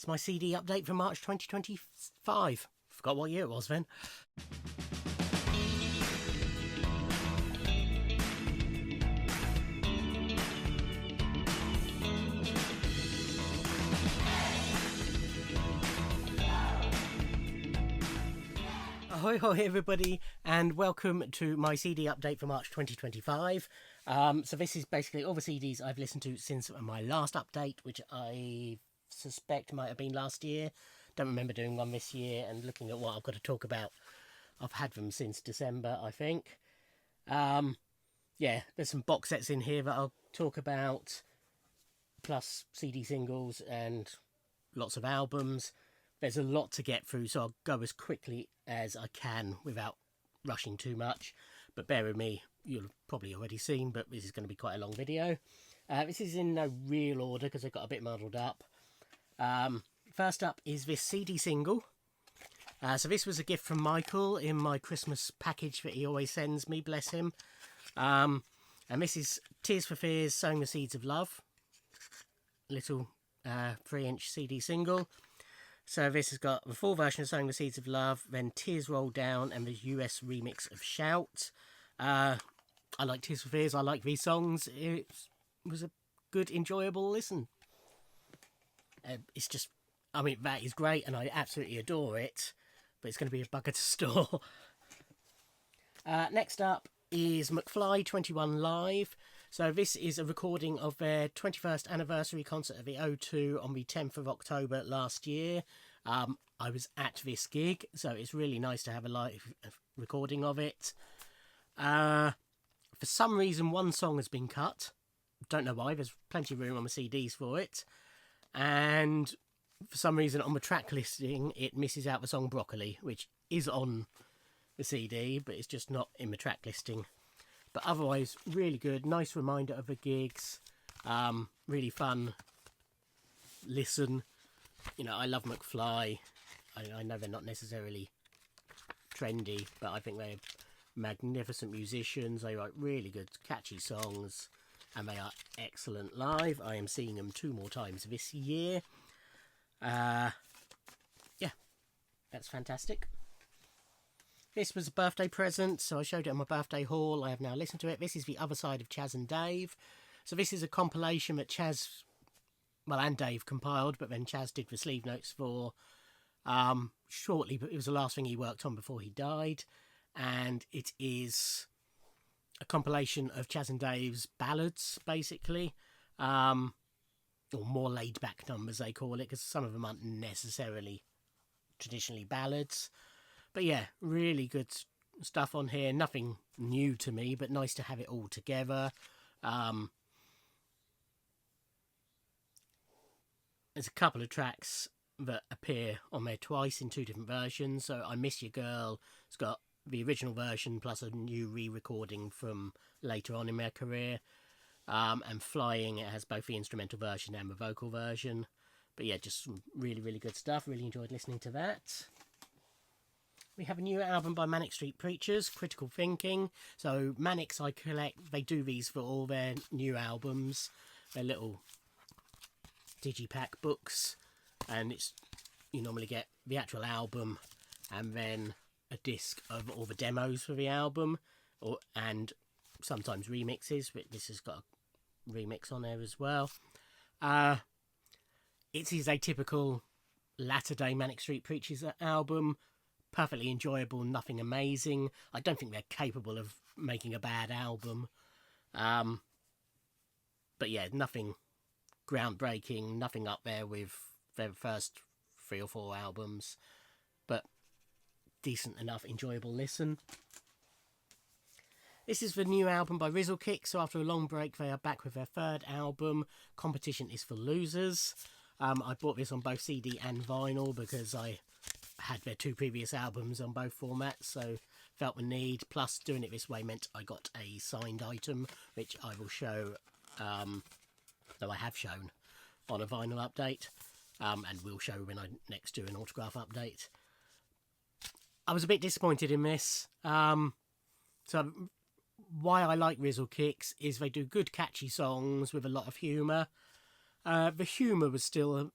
It's my CD update for March 2025. Forgot what year it was then. Ahoy hoy everybody, and welcome to my CD update for March 2025. So this is basically all the CDs I've listened to since my last update, which I suspect might have been last year. Don't remember doing one this year, and looking at what I've got to talk about, I've had them since December, I think. Yeah, there's some box sets in here that I'll talk about, plus CD singles and lots of albums. There's a lot to get through, so I'll go as quickly as I can without rushing too much. But bear with me, you'll have probably already seen, but this is going to be quite a long video. This is in no real order because I got a bit muddled up. First up is this CD single. So this was a gift from Michael in my Christmas package that he always sends me, bless him. And this is Tears for Fears, Sowing the Seeds of Love. Little 3-inch CD single. So this has got the full version of Sowing the Seeds of Love, then Tears Roll Down, and the US remix of Shout. I like Tears for Fears, I like these songs. It was a good, enjoyable listen. It's just, I mean, that is great, and I absolutely adore it, but it's going to be a bugger to store. Next up is McFly 21 Live. So this is a recording of their 21st anniversary concert at the O2 on the 10th of October last year. I was at this gig, so it's really nice to have a live recording of it. For some reason, one song has been cut. Don't know why, there's plenty of room on the CDs for it. And for some reason, on the track listing, it misses out the song Broccoli, which is on the CD, but it's just not in the track listing. But otherwise, really good. Nice reminder of the gigs. Really fun listen. You know, I love McFly. I know they're not necessarily trendy, but I think they're magnificent musicians. They write really good, catchy songs, and they are excellent live. I am seeing them 2 more times this year. Yeah, that's fantastic. This was a birthday present, so I showed it on my birthday haul. I have now listened to it. This is The Other Side of Chaz and Dave. So this is a compilation that Chaz, well, and Dave compiled, but then Chaz did the sleeve notes for shortly, but it was the last thing he worked on before he died. And it is a compilation of Chaz and Dave's ballads, basically. Or more laid-back numbers, they call it, because some of them aren't necessarily traditionally ballads. But yeah, really good stuff on here. Nothing new to me, but nice to have it all together. There's a couple of tracks that appear on there twice in 2 different versions. So I Miss Your Girl, it's got the original version plus a new re-recording from later on in their career. And Flying, it has both the instrumental version and the vocal version. But yeah, just some really, really good stuff. Really enjoyed listening to that. We have a new album by Manic Street Preachers, Critical Thinking. So Manics I collect, they do these for all their new albums. They're little digipack books, and it's, you normally get the actual album and then a disc of all the demos for the album, and sometimes remixes, but this has got a remix on there as well. It is a typical latter-day Manic Street Preachers album. Perfectly enjoyable, nothing amazing. I don't think they're capable of making a bad album. But yeah, nothing groundbreaking, nothing up there with their first 3 or 4 albums. But decent enough, enjoyable listen. This is the new album by Kinks. So after a long break, they are back with their 3rd album, Competition is for Losers. I bought this on both CD and vinyl because I had their 2 previous albums on both formats, so felt the need. Plus, doing it this way meant I got a signed item, which I will show, though I have shown on a vinyl update, and will show when I next do an autograph update. I was a bit disappointed in this. So why I like Kinks is they do good catchy songs with a lot of humour. The humour was still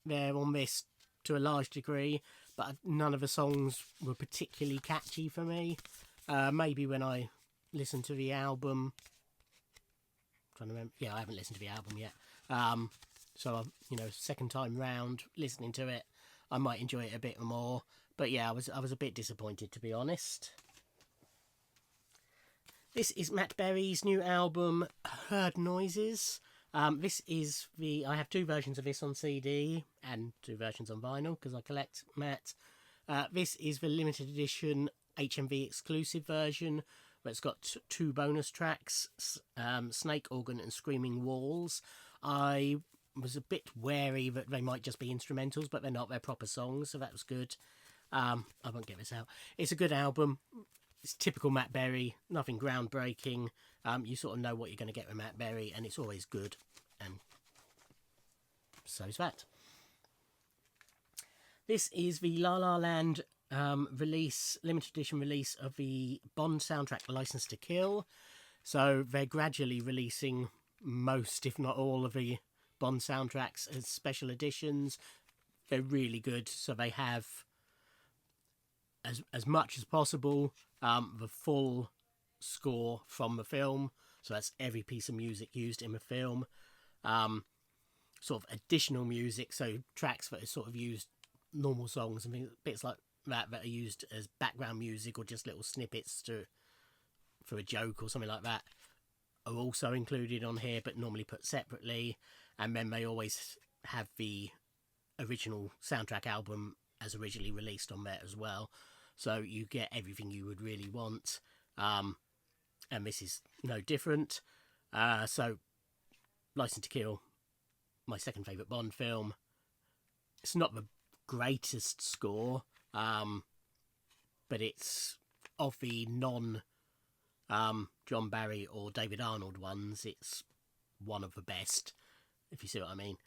there on this to a large degree, but none of the songs were particularly catchy for me. Maybe when I listened to the album, I'm trying to remember. Yeah, I haven't listened to the album yet. So second time round listening to it, I might enjoy it a bit more. But yeah, I was a bit disappointed, to be honest. This is Matt Berry's new album, Heard Noises. This is I have 2 versions of this on CD and 2 versions on vinyl because I collect Matt. This is the limited edition HMV exclusive version where it's got 2 bonus tracks, Snake Organ and Screaming Walls. I was a bit wary that they might just be instrumentals, but they're not, they're proper songs, so that was good. I won't get this out. It's a good album. It's typical Matt Berry, nothing groundbreaking. You sort of know what you're going to get with Matt Berry, and it's always good. And so is that. This is the La La Land limited edition release of the Bond soundtrack, License to Kill. So they're gradually releasing most, if not all, of the Bond soundtracks as special editions. They're really good. So they have, as much as possible, the full score from the film. So that's every piece of music used in the film. Sort of additional music, so tracks that are sort of used, normal songs and things, bits like that are used as background music or just little snippets for a joke or something like that, are also included on here, but normally put separately. And then they always have the original soundtrack album as originally released on there as well. So you get everything you would really want. And this is no different. So License to Kill, my second favourite Bond film. It's not the greatest score, but it's of the non John Barry or David Arnold ones, it's one of the best, if you see what I mean.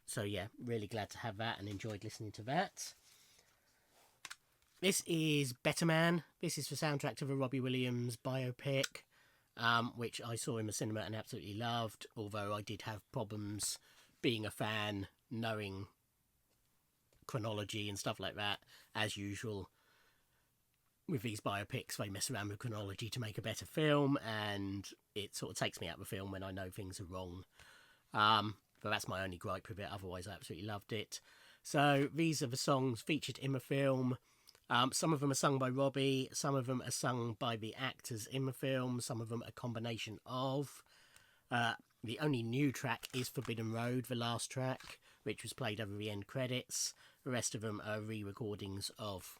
So yeah, really glad to have that and enjoyed listening to that. This is Better Man. This is the soundtrack to the Robbie Williams biopic, which I saw in the cinema and absolutely loved, although I did have problems being a fan, knowing chronology and stuff like that. As usual with these biopics, they mess around with chronology to make a better film, and it sort of takes me out of the film when I know things are wrong. But that's my only gripe with it, otherwise I absolutely loved it. So these are the songs featured in the film. Some of them are sung by Robbie, some of them are sung by the actors in the film, some of them a combination of. The only new track is Forbidden Road, the last track, which was played over the end credits. The rest of them are re-recordings of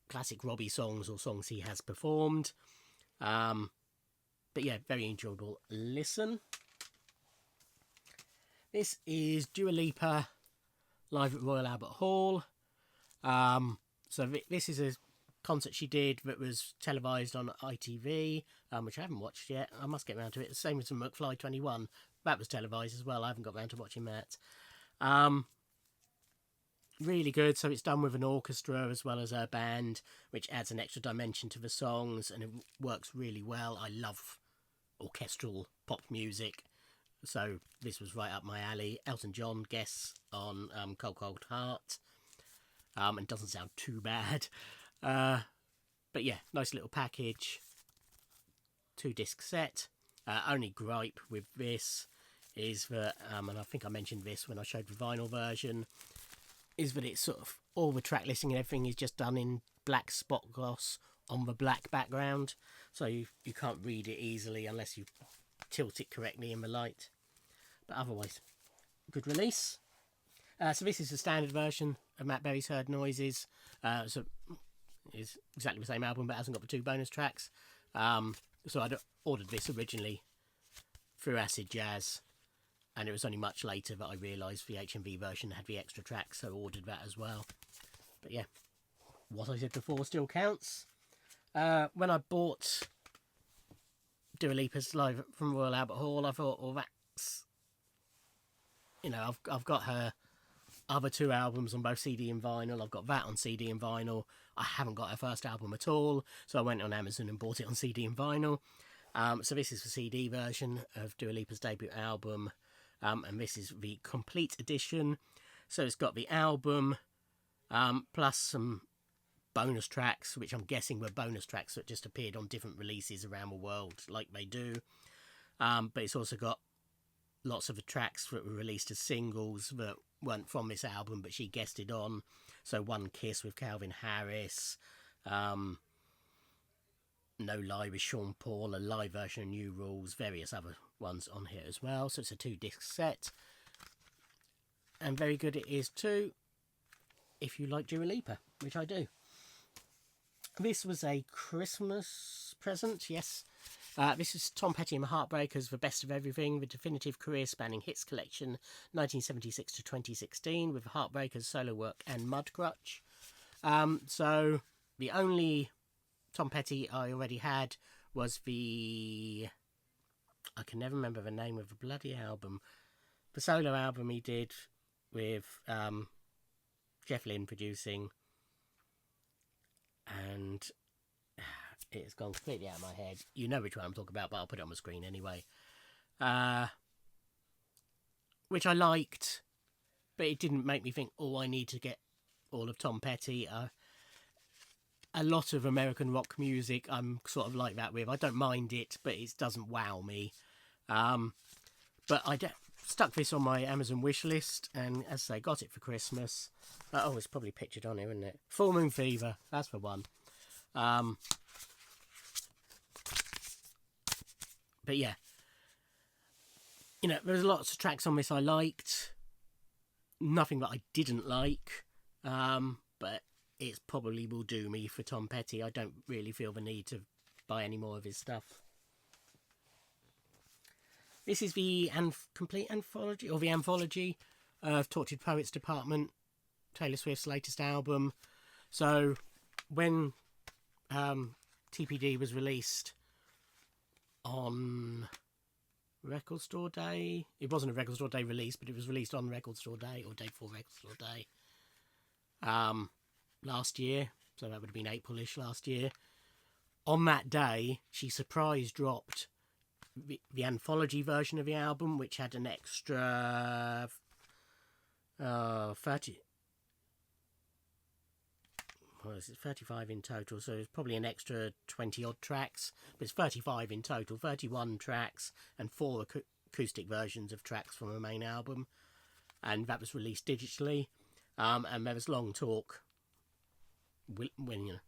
classic Robbie songs or songs he has performed. But yeah, very enjoyable listen. This is Dua Lipa live at Royal Albert Hall. So this is a concert she did that was televised on ITV, which I haven't watched yet. I must get around to it. The same as the McFly 21. That was televised as well. I haven't got around to watching that. Really good. So it's done with an orchestra as well as her band, which adds an extra dimension to the songs, and it works really well. I love orchestral pop music, so this was right up my alley. Elton John guests on Cold Cold Heart, and doesn't sound too bad. But yeah, nice little package. 2-disc set. Only gripe with this is that, and I think I mentioned this when I showed the vinyl version, is that it's sort of all the track listing and everything is just done in black spot gloss on the black background, so you can't read it easily unless you tilt it correctly in the light. But otherwise, good release. So this is the standard version of Matt Berry's Heard Noises. So it's exactly the same album, but hasn't got the 2 bonus tracks. So I'd ordered this originally through Acid Jazz, and it was only much later that I realised the HMV version had the extra tracks, so I ordered that as well. But yeah, what I said before still counts. When I bought Dua Lipa's live from Royal Albert Hall, I thought, well, that's, I've got her other 2 albums on both CD and vinyl. I've got that on CD and vinyl. I haven't got her first album at all, so I went on Amazon and bought it on CD and vinyl. So this is the CD version of Dua Lipa's debut album. and this is the complete edition. So it's got the album, plus some bonus tracks, which I'm guessing were bonus tracks that just appeared on different releases around the world, like they do. But it's also got lots of the tracks that were released as singles that weren't from this album, but she guested on. So One Kiss with Calvin Harris, No Lie with Sean Paul, a live version of New Rules, various other ones on here as well. So it's a 2-disc set. And very good it is too, if you like Dua Lipa, which I do. This was a Christmas present, yes. This is Tom Petty and the Heartbreakers, The Best of Everything, the definitive career-spanning hits collection, 1976 to 2016, with the Heartbreakers solo work and Mudcrutch. So the only Tom Petty I already had was I can never remember the name of the bloody album. The solo album he did with Jeff Lynne producing, and it's gone completely out of my head. You know which one I'm talking about, but I'll put it on the screen anyway. Which I liked, but it didn't make me think, oh, I need to get all of Tom Petty. A lot of American rock music I'm sort of like that with. I don't mind it, but it doesn't wow me. But I stuck this on my Amazon wish list, and as I say, got it for Christmas. Oh, it's probably pictured on here, isn't it? Full Moon Fever, that's the one. But yeah, you know, there's lots of tracks on this I liked. Nothing that I didn't like. But it probably will do me for Tom Petty. I don't really feel the need to buy any more of his stuff. This is the complete anthology, or the anthology of Tortured Poets Department, Taylor Swift's latest album. So when TPD was released on Record Store Day, it wasn't a Record Store Day release, but it was released on Record Store Day, or day before Record Store Day, last year. So that would have been April-ish last year. On that day, she surprise dropped the anthology version of the album, which had an extra 35 in total, so it's probably an extra 20 odd tracks, but it's 35 in total, 31 tracks and 4 acoustic versions of tracks from the main album, and that was released digitally. And there was long talk when, you know,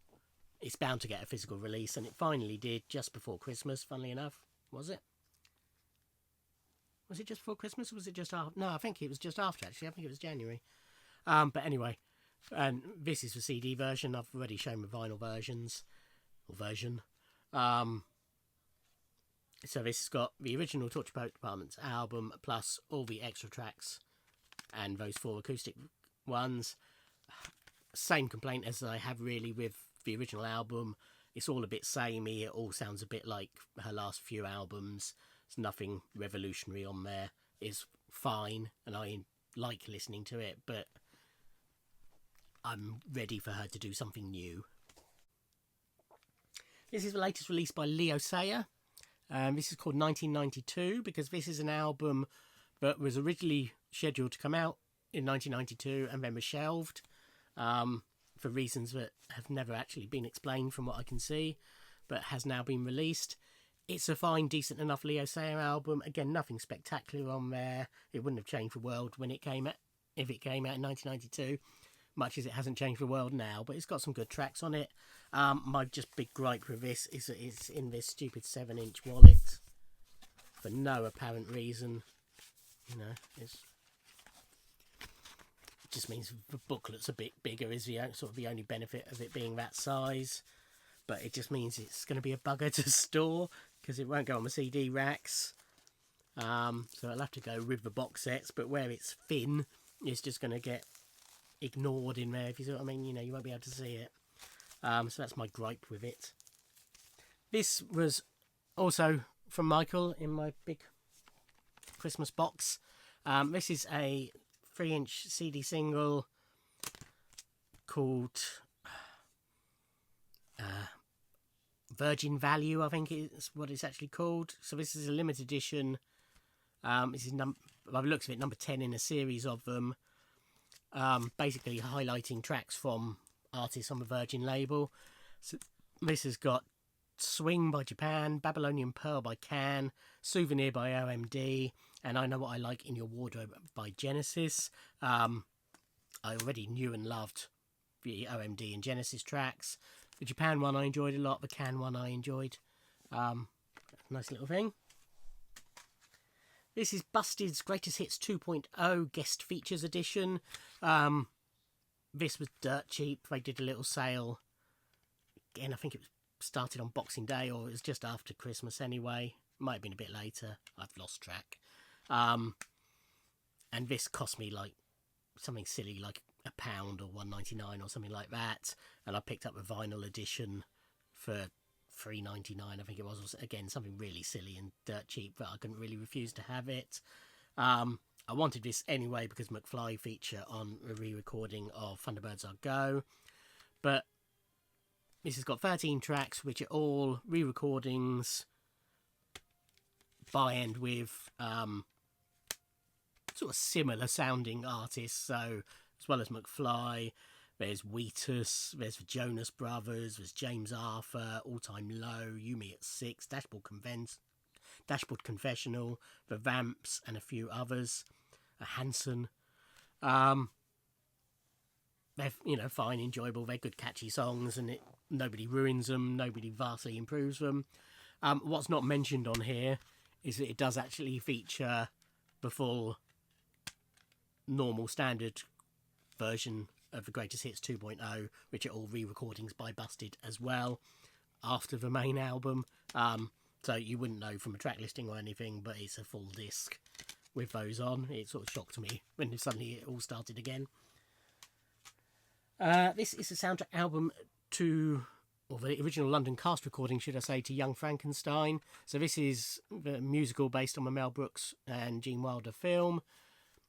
it's bound to get a physical release, and it finally did just before Christmas, funnily enough. Was it just before Christmas, or was it just after? No, I think it was just after, actually. I think it was January. But anyway, and this is the CD version. I've already shown the vinyl version. So this has got the original Tortured Poets Department's album, plus all the extra tracks and those 4 acoustic ones. Same complaint as I have really with the original album. It's all a bit samey. It all sounds a bit like her last few albums. There's nothing revolutionary on there. It's fine, and I like listening to it, but I'm ready for her to do something new. This is the latest release by Leo Sayer. This is called 1992, because this is an album that was originally scheduled to come out in 1992 and then was shelved for reasons that have never actually been explained from what I can see, but has now been released. It's a fine, decent enough Leo Sayer album. Again, nothing spectacular on there. It wouldn't have changed the world when it came out, if it came out in 1992, much as it hasn't changed the world now, but it's got some good tracks on it. My just big gripe with this is that it's in this stupid 7-inch wallet for no apparent reason. You know, it just means the booklet's a bit bigger is the sort of the only benefit of it being that size. But it just means it's going to be a bugger to store, because it won't go on the CD racks. So I'll have to go with the box sets, but where it's thin, it's just going to get ignored in there, if you see what I mean. You know, you won't be able to see it. So that's my gripe with it. This was also from Michael in my big Christmas box. This is a 3-inch CD single called Virgin Value, I think is what it's actually called. So this is a limited edition. This is by the looks of it, number 10 in a series of them, basically highlighting tracks from artists on the Virgin label. So this has got Swing by Japan, Babylonian Pearl by Can, Souvenir by OMD, and I Know What I Like in Your Wardrobe by Genesis. I already knew and loved the OMD and Genesis tracks. The Japan one I enjoyed a lot, the Can one I enjoyed. Nice little thing. This is Busted's Greatest Hits 2.0 Guest Features Edition. This was dirt cheap. They did a little sale. Again, I think it was started on Boxing Day, or it was just after Christmas anyway. Might have been a bit later. I've lost track. And this cost me like something silly, like £1 or £1.99 or something like that. And I picked up a vinyl edition for £3.99, I think it was. Again, something really silly and dirt cheap, but I couldn't really refuse to have it. I wanted this anyway because McFly feature on a re-recording of Thunderbirds Are Go, but this has got 13 tracks, which are all re-recordings by and with sort of similar sounding artists. So as well as McFly, there's Wheatus, there's the Jonas Brothers, there's James Arthur, All Time Low, You Me at 6, Dashboard Confessional, The Vamps, and a few others. Hanson. They're, fine, enjoyable, they're good catchy songs, and nobody ruins them, nobody vastly improves them. What's not mentioned on here is that it does actually feature the full normal standard version of the Greatest Hits 2.0, which are all re-recordings by Busted as well, after the main album. So you wouldn't know from a track listing or anything, but it's a full disc with those on. It sort of shocked me when suddenly it all started again. This is a soundtrack album to, or the original London cast recording, should I say, to Young Frankenstein. So this is the musical based on the Mel Brooks and Gene Wilder film,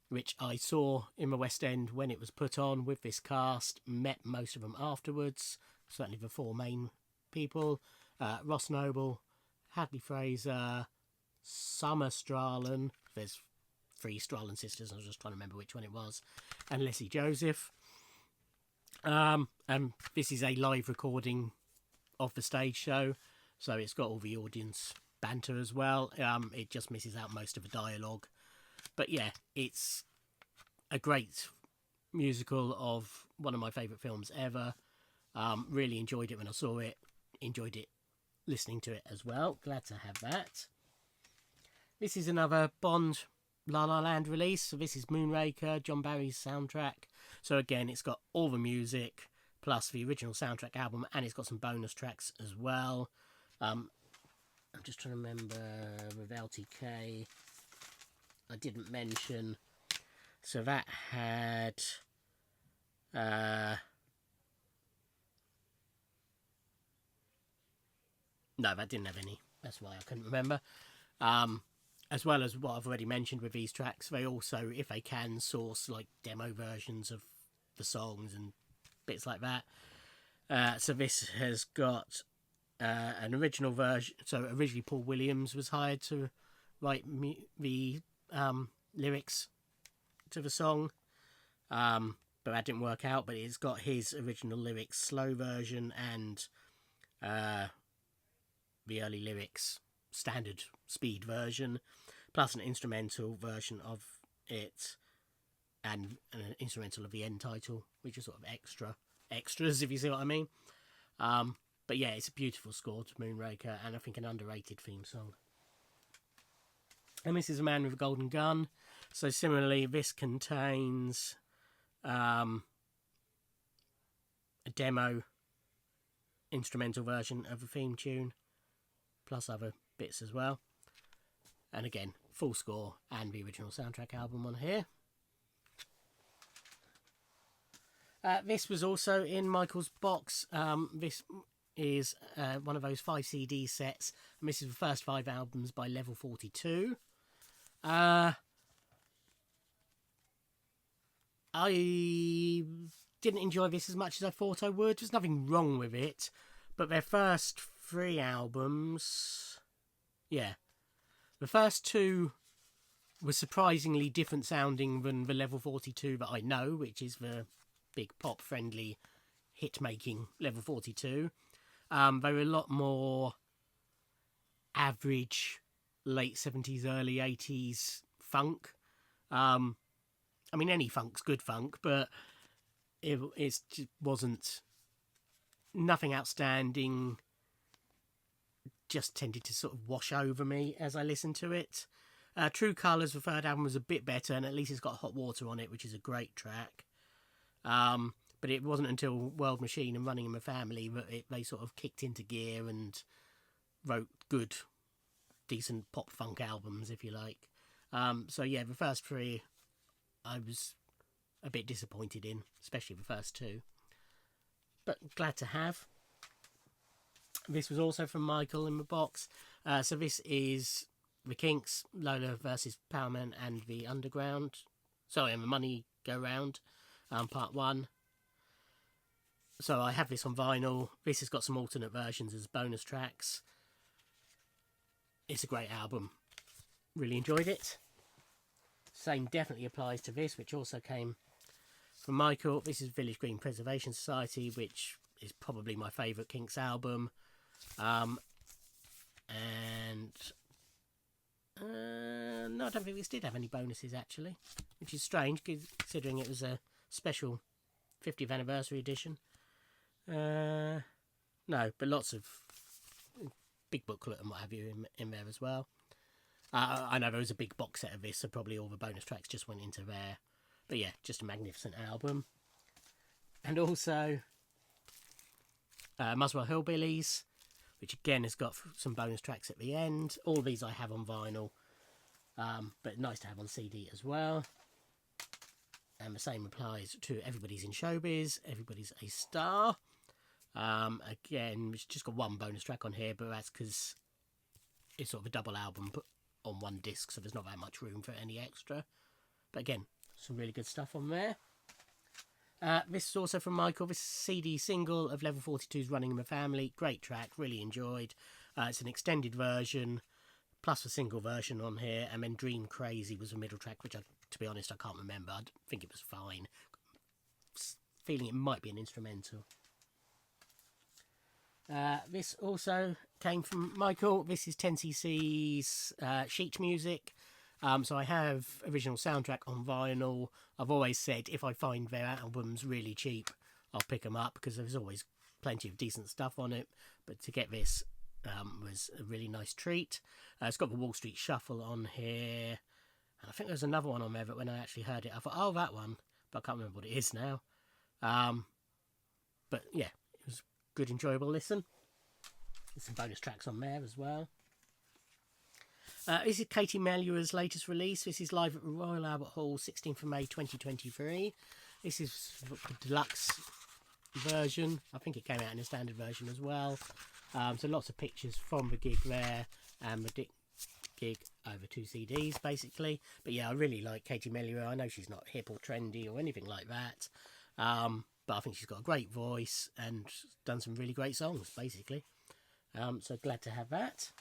which I saw in the West End when it was put on with this cast, met most of them afterwards, certainly the four main people. Ross Noble, Hadley Fraser, Summer Strallen, there's 3 Strallen sisters, I was just trying to remember which one it was, and Leslie Joseph. And this is a live recording of the stage show, so it's got all the audience banter as well. It just misses out most of the dialogue. But yeah, it's a great musical of one of my favourite films ever. Really enjoyed it when I saw it. Enjoyed it listening to it as well. Glad to have that. This is another Bond La La Land release. So this is Moonraker, John Barry's soundtrack. So again, it's got all the music plus the original soundtrack album, and it's got some bonus tracks as well. I'm just trying to remember with LTK. I didn't mention. So that had no, that didn't have any. That's why I couldn't remember. As well as what I've already mentioned with these tracks, they also, if they can, source like demo versions of the songs and bits like that. So this has got an original version. So originally Paul Williams was hired to write the lyrics to the song, but that didn't work out. But it's got his original lyrics slow version and the early lyrics standard speed version, plus an instrumental version of it, and an instrumental of the end title, which is sort of extras, if you see what I mean. But yeah, it's a beautiful score to Moonraker, and I think an underrated theme song. And this is A Man with a Golden Gun. So similarly, this contains a demo instrumental version of the theme tune, plus other bits as well. And again, full score and the original soundtrack album on here. This was also in Michael's box. This is one of those 5 CD sets, and this is the first 5 albums by Level 42. I didn't enjoy this as much as I thought I would. There's nothing wrong with it, but their first 3 albums, yeah, the first 2 was surprisingly different sounding than the Level 42 that I know, which is the big pop friendly hit making Level 42. They were a lot more average late 70s, early 80s funk. I mean, any funk's good funk, but it just wasn't nothing outstanding. Just tended to sort of wash over me as I listened to it. True Colours, the third album, was a bit better, and at least it's got Hot Water on it, which is a great track. But it wasn't until World Machine and Running in My Family that they sort of kicked into gear and wrote good, decent pop funk albums, if you like. So yeah, the first three I was a bit disappointed in, especially the first two. But glad to have. This was also from Michael in the box. So this is the Kinks, Lola versus Powerman and the Underground. Sorry, and the Money Go Round, part 1. So I have this on vinyl. This has got some alternate versions as bonus tracks. It's a great album. Really enjoyed it. Same definitely applies to this, which also came from Michael. This is Village Green Preservation Society, which is probably my favourite Kinks album. No, I don't think this did have any bonuses, actually, which is strange considering it was a special 50th anniversary edition. No, but lots of big booklet and what have you in there as well. I know there was a big box set of this, so probably all the bonus tracks just went into there. But yeah, just a magnificent album. And also Muswell Hillbillies, which again has got some bonus tracks at the end. All these I have on vinyl, but nice to have on CD as well. And the same applies to Everybody's in Showbiz, Everybody's a Star. Again, it's just got one bonus track on here, but that's because it's sort of a double album put on one disc, so there's not that much room for any extra. But again, some really good stuff on there. This is also from Michael. This CD single of Level 42's Running in My Family. Great track, really enjoyed. It's an extended version, plus a single version on here. And then Dream Crazy was the middle track, which, to be honest, I can't remember. I think it was fine. Feeling it might be an instrumental. This also came from Michael. This is 10cc's sheet music. So I have original soundtrack on vinyl. I've always said if I find their albums really cheap, I'll pick them up because there's always plenty of decent stuff on it. But to get this was a really nice treat. It's got the Wall Street Shuffle on here. And I think there's another one on there, but when I actually heard it, I thought, oh, that one. But I can't remember what it is now. But yeah, it was a good, enjoyable listen. There's some bonus tracks on there as well. This is Katie Mellua's latest release. This is live at the Royal Albert Hall, 16th of May 2023. This is the deluxe version. I think it came out in a standard version as well. So lots of pictures from the gig there and the gig over 2 CDs basically. But yeah, I really like Katie Mellua. I know she's not hip or trendy or anything like that. But I think she's got a great voice and done some really great songs basically. So glad to have that.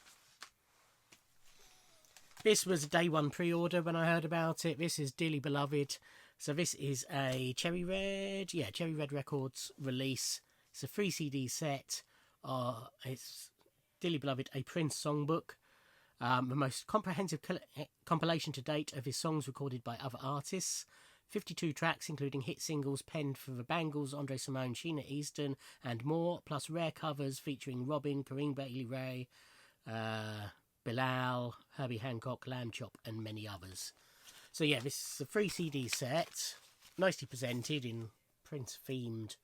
This was a day one pre-order when I heard about it. This is Dearly Beloved. So this is a Cherry Red Records release. It's a 3 CD set. It's Dearly Beloved, a Prince songbook. The most comprehensive compilation to date of his songs recorded by other artists. 52 tracks, including hit singles penned for the Bangles, Andre Simone, Sheena Easton, and more, plus rare covers featuring Robin, Corinne Bailey Ray, Bilal, Herbie Hancock, Lamb Chop, and many others. So yeah, this is a 3 CD set, nicely presented in Prince-themed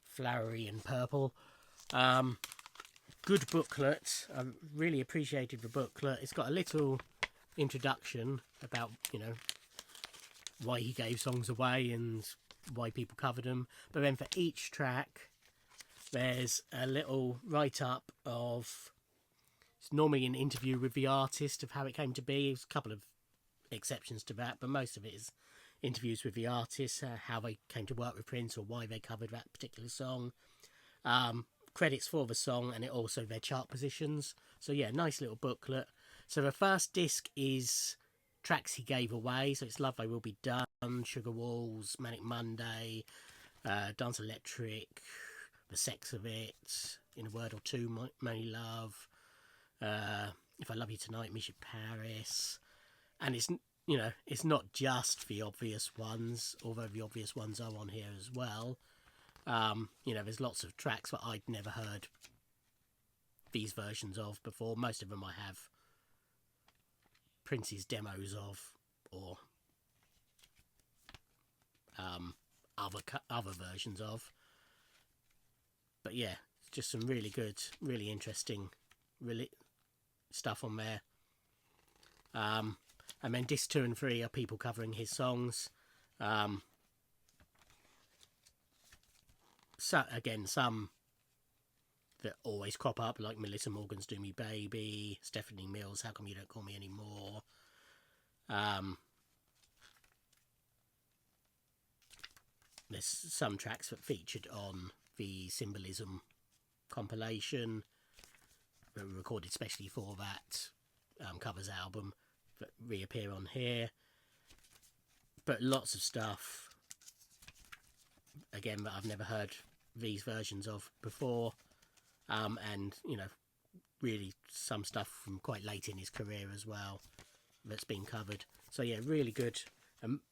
flowery and purple. Good booklet. I really appreciated the booklet. It's got a little introduction about, why he gave songs away and why people covered them. But then for each track, there's a little write-up of... It's normally an interview with the artist of how it came to be. There's a couple of exceptions to that, but most of it is interviews with the artist, how they came to work with Prince or why they covered that particular song. Credits for the song and it also their chart positions. So yeah, nice little booklet. So the first disc is tracks he gave away. So it's Love I Will Be Done, Sugar Walls, Manic Monday, Dance Electric, The Sex of It, In a Word or Two, Money Love, If I Love You Tonight, Miss You Paris. And it's, you know, it's not just the obvious ones, although the obvious ones are on here as well. You know, there's lots of tracks that I'd never heard these versions of before. Most of them I have Prince's demos of, or other versions of. But yeah, just some really good, really interesting, really stuff on there. And then disc 2 and 3 are people covering his songs. So again, some that always crop up, like Melissa Morgan's Do Me Baby, Stephanie Mills' How Come You Don't Call Me Anymore. There's some tracks that featured on the Symbolism compilation that were recorded specially for that covers album that reappear on here. But lots of stuff, again, that I've never heard these versions of before. And, you know, really some stuff from quite late in his career as well that's been covered. So, yeah, really good.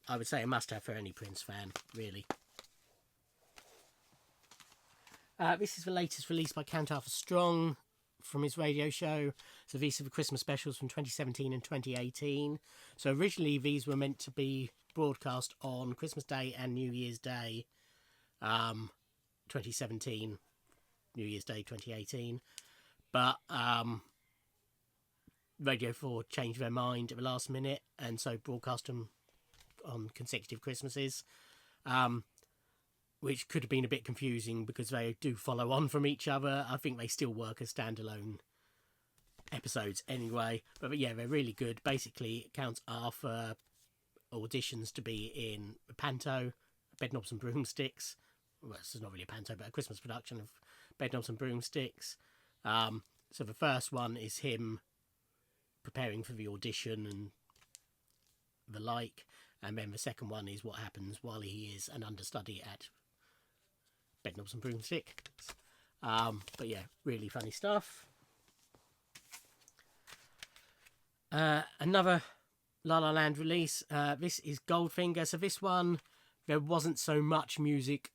I would say a must-have for any Prince fan, really. This is the latest release by Count Arthur Strong from his radio show. So these are the Christmas specials from 2017 and 2018. So originally these were meant to be broadcast on Christmas Day and New Year's Day 2017, New Year's Day 2018. But Radio 4 changed their mind at the last minute and so broadcast them on consecutive Christmases. Which could have been a bit confusing because they do follow on from each other. I think they still work as standalone episodes anyway. But yeah, they're really good. Basically, it counts Arthur auditions to be in a panto, Bedknobs and Broomsticks. Well, this is not really a panto, but a Christmas production of Bedknobs and Broomsticks. So the first one is him preparing for the audition and the like. And then the second one is what happens while he is an understudy at Bedknobs and Broomsticks. But yeah, really funny stuff. Another La La Land release. This is Goldfinger. So this one, there wasn't so much music.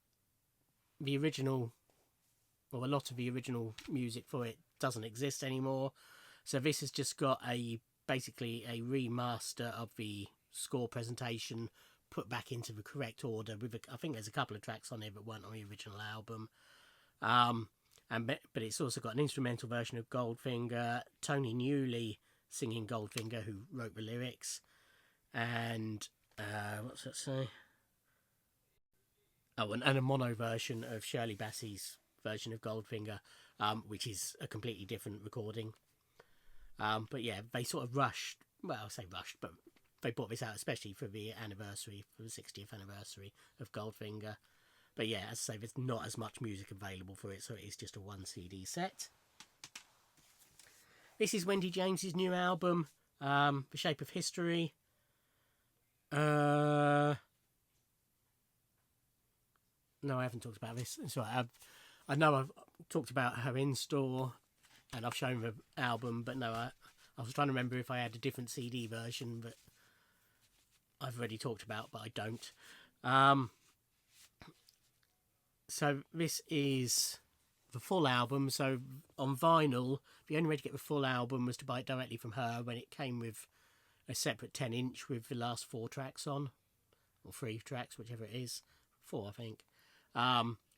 The original, or a lot of the original music for it doesn't exist anymore. So this has just got basically a remaster of the score presentation put back into the correct order. I think there's a couple of tracks on there that weren't on the original album. But it's also got an instrumental version of Goldfinger, Tony Newley singing Goldfinger, who wrote the lyrics, and what's that say? Oh, and a mono version of Shirley Bassey's version of Goldfinger, which is a completely different recording. But yeah, they sort of rushed. Well, I'll say rushed, but they brought this out especially for the anniversary, for the 60th anniversary of Goldfinger. But yeah, as I say, there's not as much music available for it, so it is just a 1 CD set. This is Wendy James's new album, The Shape of History. No, I haven't talked about this. So I know I've talked about her in-store, and I've shown the album, but no, I was trying to remember if I had a different CD version that I've already talked about, but I don't. So this is the full album. So on vinyl, the only way to get the full album was to buy it directly from her when it came with a separate 10-inch with the last 4 tracks on, or 3 tracks, whichever it is. 4, I think.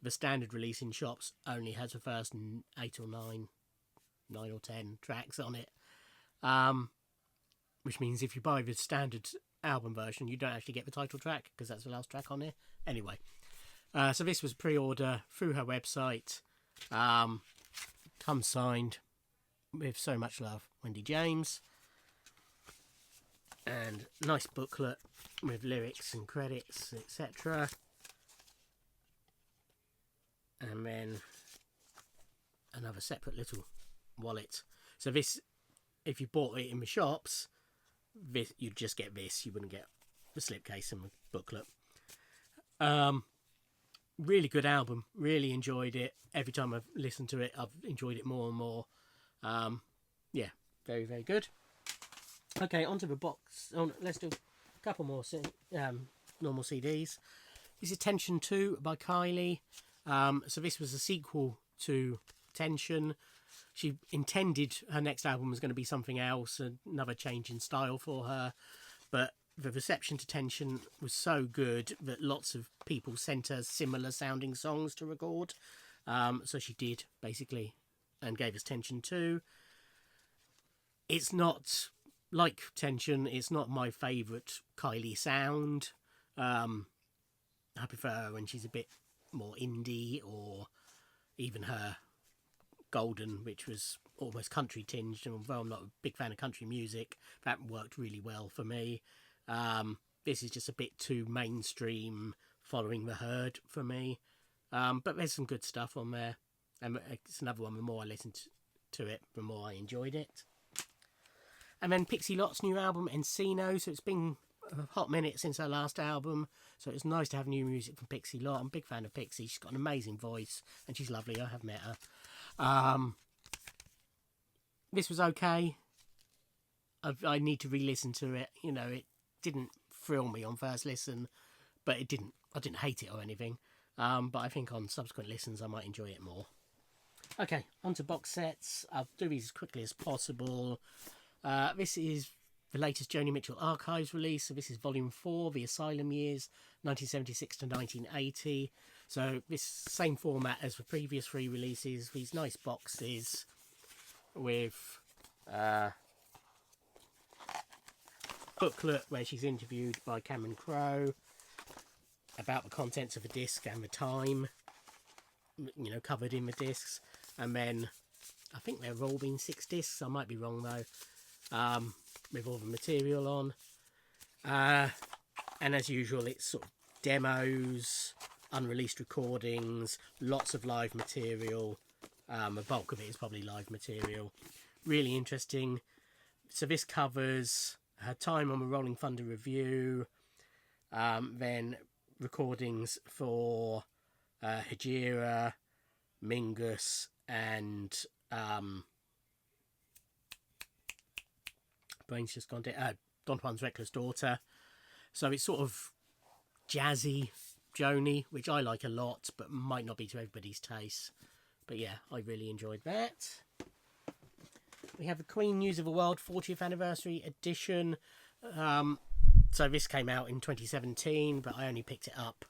The standard release in shops only has the first 8 or 9 or 10 tracks on it. Which means if you buy the standard album version, you don't actually get the title track, because that's the last track on it. Anyway, so this was pre-order through her website. Comes signed with So Much Love, Wendy James. And nice booklet with lyrics and credits, etc. And then another separate little wallet. So this, if you bought it in the shops, this, you'd just get this. You wouldn't get the slipcase and the booklet. Really good album. Really enjoyed it. Every time I've listened to it, I've enjoyed it more and more. Yeah, very, very good. Okay, onto the box. Oh, let's do a couple more normal CDs. This is Tension 2 by Kylie. So this was a sequel to Tension. She intended her next album was going to be something else, another change in style for her. But the reception to Tension was so good that lots of people sent her similar sounding songs to record. So she did, basically, and gave us Tension 2. It's not like Tension, it's not my favourite Kylie sound. I prefer her when she's a bit more indie, or even her Golden, which was almost country tinged, and although I'm not a big fan of country music, that worked really well for me. This is just a bit too mainstream, following the herd for me. But there's some good stuff on there, and it's another one. The more I listened to it, the more I enjoyed it. And then Pixie Lott's new album, Encino. So it's been a hot minute since her last album, so it's nice to have new music from Pixie Lott. I'm a big fan of Pixie. She's got an amazing voice, and she's lovely. I have met her. This was okay. I need to re-listen to it. You know, it didn't thrill me on first listen, but I didn't hate it or anything. But I think on subsequent listens I might enjoy it more. Okay, on to box sets. I'll do these as quickly as possible. This is the latest Joni Mitchell Archives release. So this is Volume 4, The Asylum Years, 1976 to 1980. So this same format as the previous 3 releases. These nice boxes with booklet where she's interviewed by Cameron Crowe about the contents of the disc and the time, you know, covered in the discs. And then I think they've all been 6 discs. I might be wrong though. With all the material on. And as usual, it's sort of demos, unreleased recordings, lots of live material. The bulk of it is probably live material. Really interesting. So this covers her time on the Rolling Thunder Review, then recordings for Hejira, Mingus, and brain's just gone to Don Juan's Reckless Daughter. So it's sort of jazzy Joni, which I like a lot, but might not be to everybody's taste. But yeah, I really enjoyed that. We have the Queen News of the World 40th Anniversary Edition. So this came out in 2017, but I only picked it up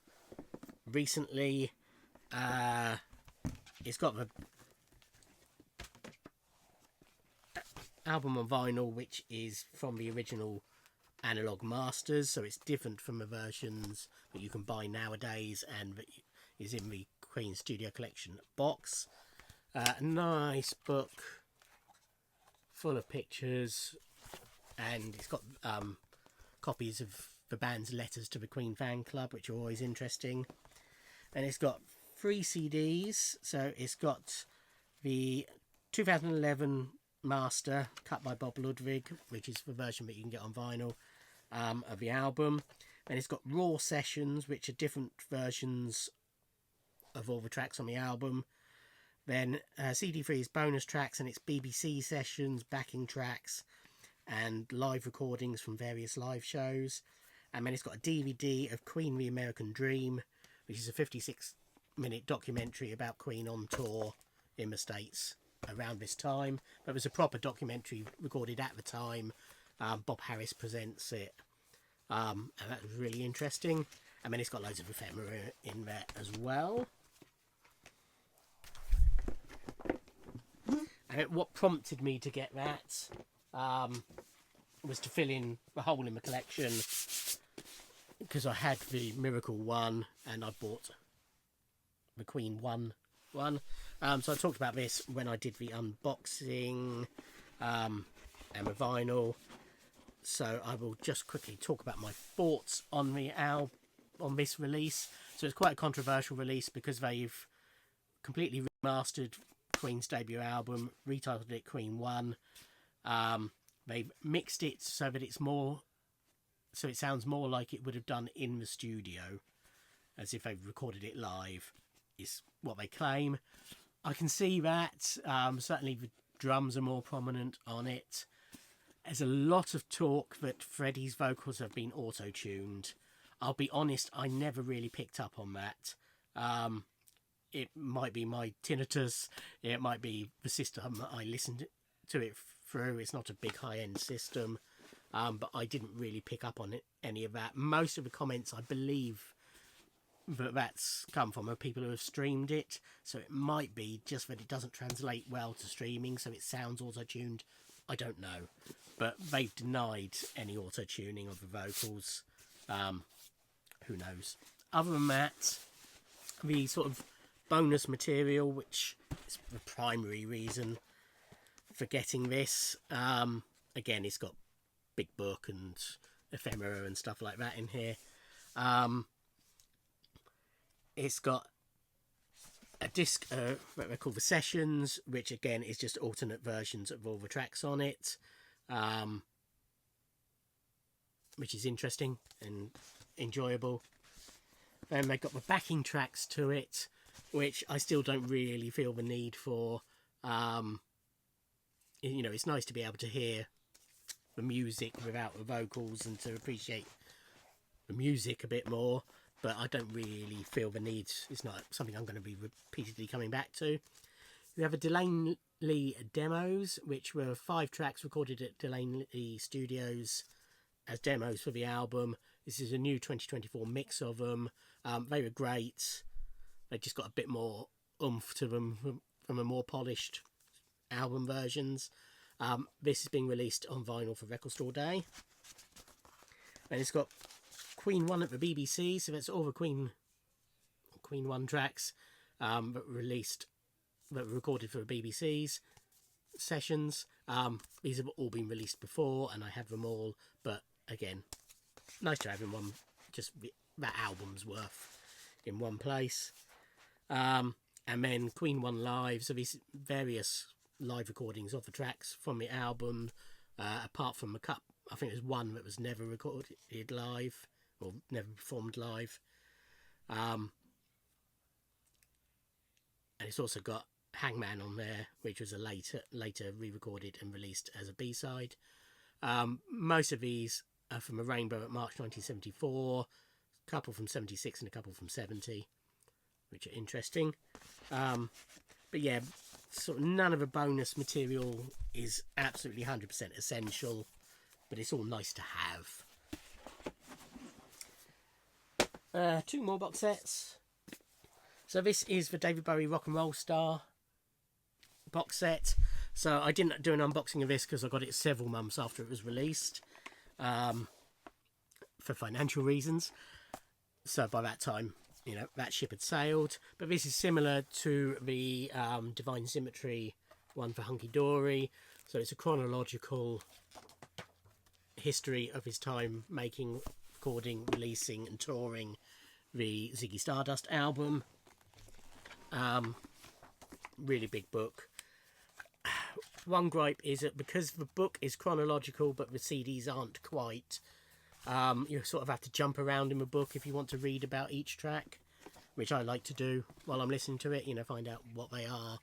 recently. It's got the album on vinyl, which is from the original analog masters, so it's different from the versions that you can buy nowadays and that is in the Queen Studio Collection box. A nice book full of pictures, and it's got copies of the band's letters to the Queen fan club, which are always interesting. And it's got 3 CDs, so it's got the 2011 master cut by Bob Ludwig, which is the version that you can get on vinyl of the album. And it's got raw sessions, which are different versions of all the tracks on the album. Then CD3 is bonus tracks, and it's BBC sessions, backing tracks, and live recordings from various live shows. And then it's got a DVD of Queen The American Dream, which is a 56-minute documentary about Queen on tour in the States around this time. But it was a proper documentary recorded at the time. Bob Harris presents it. And that was really interesting. And then it's got loads of ephemera in there as well. And what prompted me to get that was to fill in the hole in the collection, because I had the Miracle one and I bought the Queen one. So I talked about this when I did the unboxing and the vinyl. So I will just quickly talk about my thoughts on the on this release. So it's quite a controversial release because they've completely remastered Queen's debut album, retitled it Queen 1. they've mixed it so that it's more, so it sounds more like it would have done in the studio, as if they've recorded it live, is what they claim. I can see that. Certainly the drums are more prominent on it. There's a lot of talk that Freddie's vocals have been auto-tuned. I'll be honest, I never really picked up on that. It might be my tinnitus. It might be the system I listened to it through. It's not a big high-end system. But I didn't really pick up on any of that. Most of the comments, I believe, that's come from are people who have streamed it. So it might be just that it doesn't translate well to streaming, so it sounds auto-tuned. I don't know. But they've denied any auto-tuning of the vocals. Who knows? Other than that, the sort of bonus material, which is the primary reason for getting this, again, it's got big book and ephemera and stuff like that in here. It's got a disc that they're called the Sessions, which again is just alternate versions of all the tracks on it, which is interesting and enjoyable. Then they've got the backing tracks to it, which I still don't really feel the need for. You know, it's nice to be able to hear the music without the vocals and to appreciate the music a bit more, but I don't really feel the need. It's not something I'm going to be repeatedly coming back to. We have a Delaney demos, which were 5 tracks recorded at Delaney Studios as demos for the album. This is a new 2024 mix of them. They were great. They just got a bit more oomph to them from a more polished album versions. This is being released on vinyl for Record Store Day. And it's got Queen 1 at the BBC, so that's all the Queen 1 tracks that were recorded for the BBC's sessions. These have all been released before, and I have them all, but again, nice to have in one, just that album's worth in one place. And then Queen 1 Live, so these various live recordings of the tracks from the album, apart from a couple. I think there's one that was never recorded live or never performed live, and it's also got Hangman on there, which was a later re-recorded and released as a B-side. Most of these are from A Rainbow at March 1974, a couple from 76 and a couple from 70, which are interesting. But yeah, sort of none of the bonus material is absolutely 100% essential, but it's all nice to have. 2 more box sets. So this is the David Bowie Rock and Roll Star box set. So I didn't do an unboxing of this because I got it several months after it was released, for financial reasons. So by that time, you know, that ship had sailed. But this is similar to the Divine Symmetry one for Hunky Dory. So it's a chronological history of his time making, recording, releasing and touring the Ziggy Stardust album. Really big book. One gripe is that because the book is chronological but the CDs aren't quite, you sort of have to jump around in the book if you want to read about each track, which I like to do while I'm listening to it, you know, find out what they are,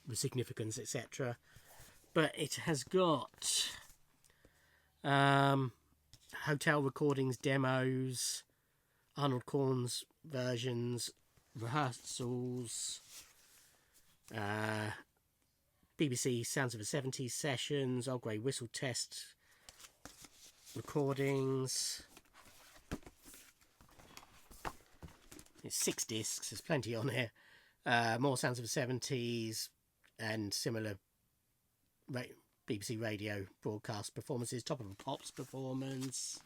the significance, etc. But it has got hotel recordings, demos, Arnold Korn's versions, rehearsals, BBC Sounds of the 70s sessions, Old Grey Whistle Test recordings. It's 6 discs, there's plenty on here. More Sounds of the 70s and similar BBC radio broadcast performances, Top of the Pops performance.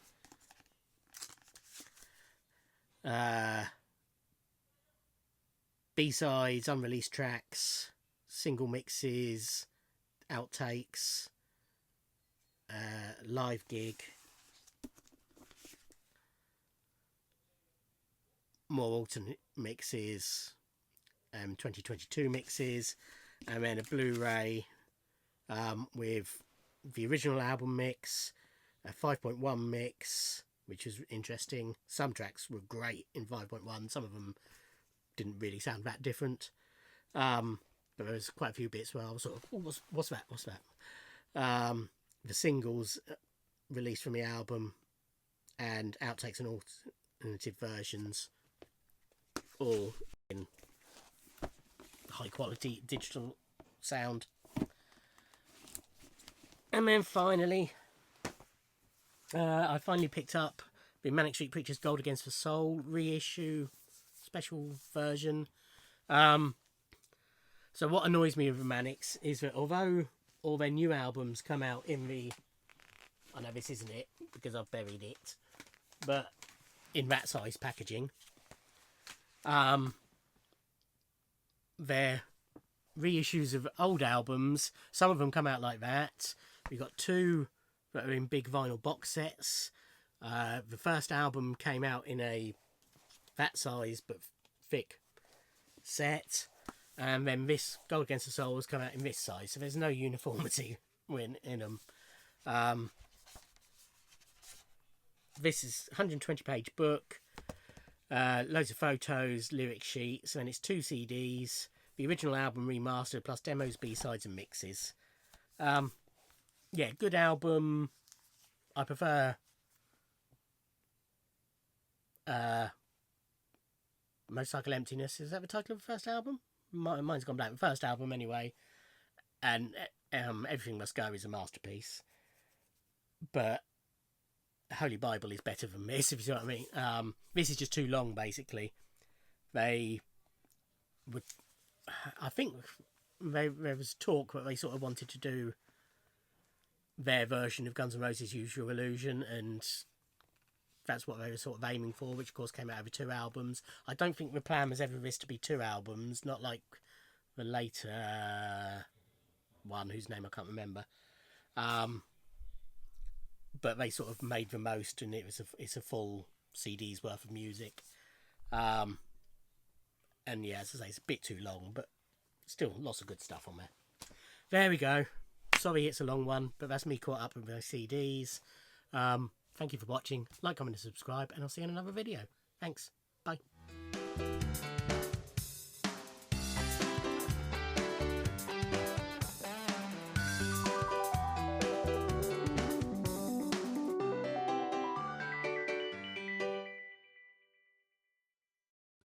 B-sides, unreleased tracks, single mixes, outtakes, live gig, more alternate mixes, 2022 mixes, and then a Blu-ray with the original album mix, a 5.1 mix, which was interesting. Some tracks were great in 5.1, some of them didn't really sound that different. But there was quite a few bits where I was sort of, oh, what's that? What's that? The singles released from the album and outtakes and alternative versions, all in high quality digital sound. And then finally, I finally picked up the Manic Street Preachers Gold Against the Soul reissue special version. So what annoys me with the Manics is that although all their new albums come out in the, I know this isn't it because I've buried it, but in that size packaging, their reissues of old albums, some of them come out like that. We've got two that are in big vinyl box sets. The first album came out in a that size but thick set, and then this Gold Against the Soul has come out in this size, so there's no uniformity in them. This is a 120 page book, loads of photos, lyric sheets, and it's 2 CDs, the original album remastered plus demos, B-sides and mixes. Yeah, good album. I prefer Motorcycle Emptiness. Is that the title of the first album? Mine's gone blank. The first album anyway. And Everything Must Go is a masterpiece. But Holy Bible is better than this, if you see what I mean. This is just too long, basically. They would... I think there was talk that they sort of wanted to do their version of Guns N' Roses' Use Your Illusion, and that's what they were sort of aiming for, which of course came out over 2 albums. I don't think the plan was ever this to be 2 albums, not like the later one whose name I can't remember. But they sort of made the most, and it's a full CD's worth of music. And yeah, as I say, it's a bit too long, but still lots of good stuff on there. There we go. Sorry it's a long one, but that's me caught up with my CDs. Thank you for watching. Like, comment and subscribe, and I'll see you in another video. Thanks. Bye.